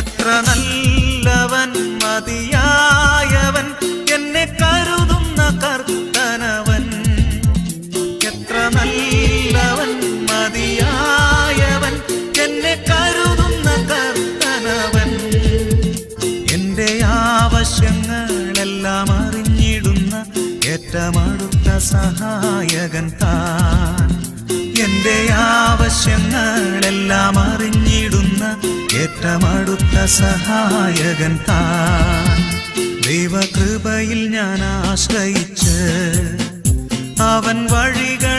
എത്ര നല്ലവൻ മതിയായവൻ എന്നെ കരുതുന്ന കർത്തനവൻ. എത്ര നല്ലവൻ മതിയായവൻ എന്നെ കരുതുന്ന കർത്തനവൻ. എൻ്റെ ആവശ്യങ്ങളെല്ലാം അറിഞ്ഞിടുന്ന ഏറ്റമടുത്ത സഹായകൻ താൻ. എൻ്റെ ആവശ്യങ്ങളെല്ലാം അറിഞ്ഞിടുന്ന ഏറ്റമടുത്ത സഹായകൻ താൻ. ദൈവകൃപയിൽ ഞാൻ ആശ്രയിച്ച് അവൻ വഴികൾ